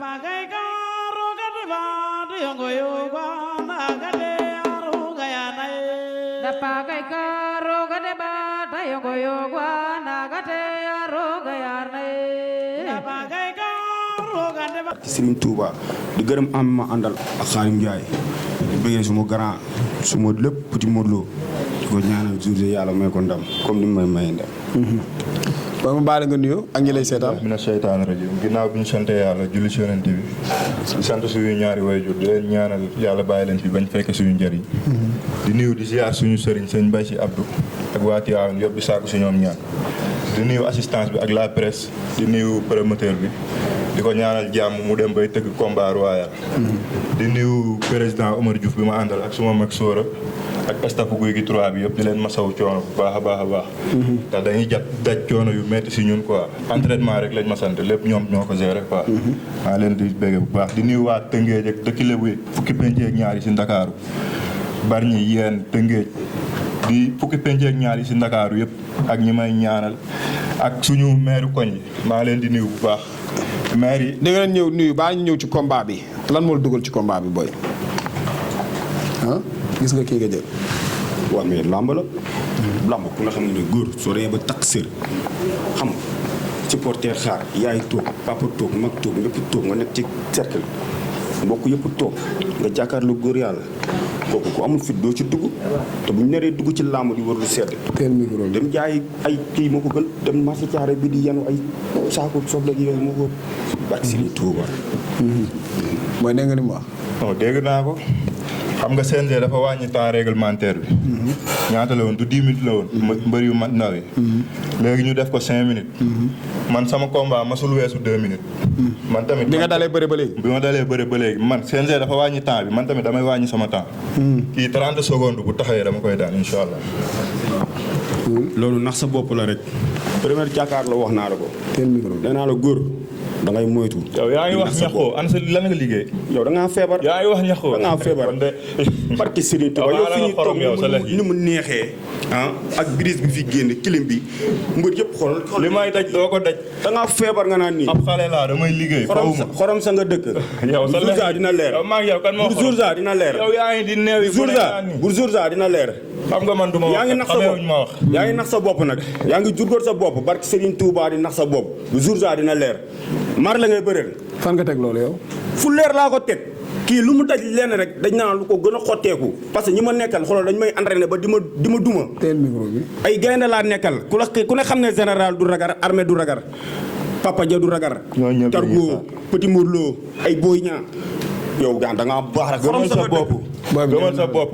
Pakai karo kadang yang goyang nagade aru gaya nae. Pakai karo kadang yang goyang nagade aru gaya nae. Pakai karo kadang. Serigne Touba di gërëm am ma àndal ak Xaalim Njaay di bëggee suma grand suma lépp Petit Modou Lo di ko ñaanal jour yàlla may ko ndam comme ni may maye ndam. ba ma baale nga nuyu ak ñi lay seetaan. mina seytaane rajim ginnaaw bi ñu sante yàlla julli si yonent bi di sant suñu ñaari waajur di leen ñaanal yàlla bàyyi leen fi bañ fekk suñu njëriñ di nuyu di ziar suñu sëriñ sëñ Mbaye si Abdou ak waa Tivaouane yëpp di saaku si ñoom ñaan di nuyu assistance bi ak la presse di nuyu promoteur bi di ko ñaanal jàmm mu dem bay tëgg combat royal di nuyu président Omar Diouf bi ma àndal ak suma mag Sora ak staff Gouye Gui 3 bi yëpp di leen masaw coono bu baax a baax a baax ndax dañuy daj coono yu metti si ñun quoi entraînement rek lañ ma sant lépp ñoom ñoo ko gérer quoi maa leen di bégge bu baax di nuyu waa Tëngéej ak dëkki Lebu yi fukki penc ak ñaar yi si Ndakaaru Bargny yéen Tëngéej di fukki penc ak ñaar yi si Ndakaaru yëpp ak ñi may ñaanal ak suñu maire koñ yi maa leen di nuyu bu baax maire yi di nga leen ñëw nuyu baa ñu ñëw ci combat bi lan moo la dugal ci combat bi boy gis nga kii nga jël. waaw mais làmb la. làmb ku nga xam ne góor soo demee ba takk sër xam nga supporter xaar yaay toog papa toog mag toog ñëpp toog nga nekk ci cercle mbokk yëpp toog nga jàkkaarloo góor yàlla kooku ku amul fit doo ci dugg te bu ñu naree dugg ci làmb di war lu sedd. teel micro bi dem jaay ay kii moo ko gën dem marché caare bi di yanu ay saako soble gi yooyu moo ko barke Serigne Touba. mooy dégg nga ni mu wax. non dégg naa ko. xam nga CNG dafa wàññi temps réglementaire bi. ñaata la woon du 10 minutes la woon. mbër yu mat ndaw yi. léegi ñu def ko 5 minutes. man sama combat masul weesu 2 minutes. man tamit bi nga dalee bëre ba léegi. bi ma dalee bëre ba léegi man CNG dafa wàññi temps bi man tamit damay wàññi sama temps. kii 30 secondes bu taxawee dama koy daan incha allah. loolu nax sa bopp la rek. première jàkkaar la wax naa la ko. teel micro bi nee naa la góor da ngay moytu. yow yaa ngi wax ñaxoo an sa lan nga liggéey. yow da ngaa feebar. yaa ngi wax ñaxoo da ngaa feebar. kon de. barke Serigne Touba yow fi ñuy toog ni mu neexee. ak brise bi fi génn kilim bi mbër yëpp xool. li may daj doo ko daj. da ngaa feebar nga naan nii. ab xale laa damay liggéey. xorom sa nga dëkk. yow sa Bourzouzaa dina leer. yow maa ngi yow kan moo xorom Bourzouzaa dina leer. yow yaa ngi di neew yi. Bourzouzaa dina leer. xam nga man du ma wax yaa ngi nax sa bopp ma wax. yaa ngi nax sa bopp nag. yaa ngi jurgóor sa bopp barke Serigne Touba di nax sa bopp Bourzouzaa dina leer. mar la ngay bëreel. fan nga teg loolu yow. fu leer laa ko teg. kii lu mu daj lenn rek dañ naan lu ko gën a xotteeku parce que ñi ma nekkal xoolal dañ may entraîné ba di ma duma. teel micro bi. ay gaynde laa nekkal ku ne xam ne général du ragar armée du ragar Papa Dia du ragar. Targo Petit Modou Lo ay Boy Niang yow gaan da ngaa baax rek. gëmal sa bopp gëmal sa bopp.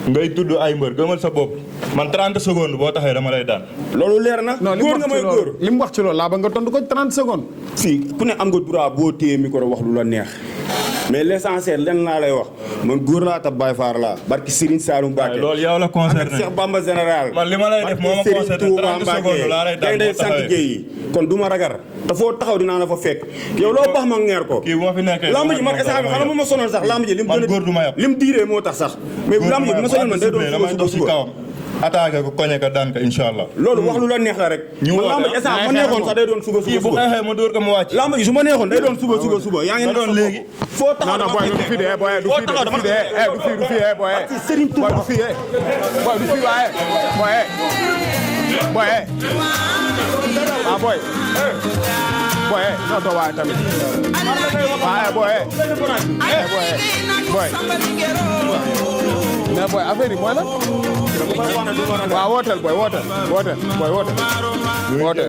ngay tudd ay mbër gëmal sa bopp man 30 secondes boo taxee dama lay daan. loolu leer na. góor nga may góor li mu wax ci loolu laa ba nga tontu ko 30 secondes. fii ku ne am nga droit boo téye micro wax lu la neex mais l'essentiel lenn laa lay wax man góor laa ta Baye Faar laa barki Serigne Saloum Mbacké. loolu yow la concerné ak Cheikh Bamba général. man li ma lay def moo ma concerné 30 secondes laa lay daan boo taxawee kon du ma ragar te foo taxaw dinaa la fa fekk yow loo baax ma ngeer ko. kii bu ma fi nekkee lamb ji man instant bi xam nga ma sonal sax lamb ji man góor du ma yab lim diiree moo tax sax mais lamb ji bu ma sonal man day doon suba attaqué ko koñe ko daan ko incha allah. loolu wax lu la neex la rek. ñu woo lamb ji instant ma neexoon sax day doon suba kii bu xeexee ma dóor ko mu wàcc. lamb ji su ma neexoon day doon suba yaa ngi doon léegi. foo taxaw non boy du fi de boy du fi de du fi boy Serigne Touba du fi boy du fi waaye boy ah boy boy non doo waaye tamit waaye boy mais boy affaire yi mooy la waaw wooteel boy wooteel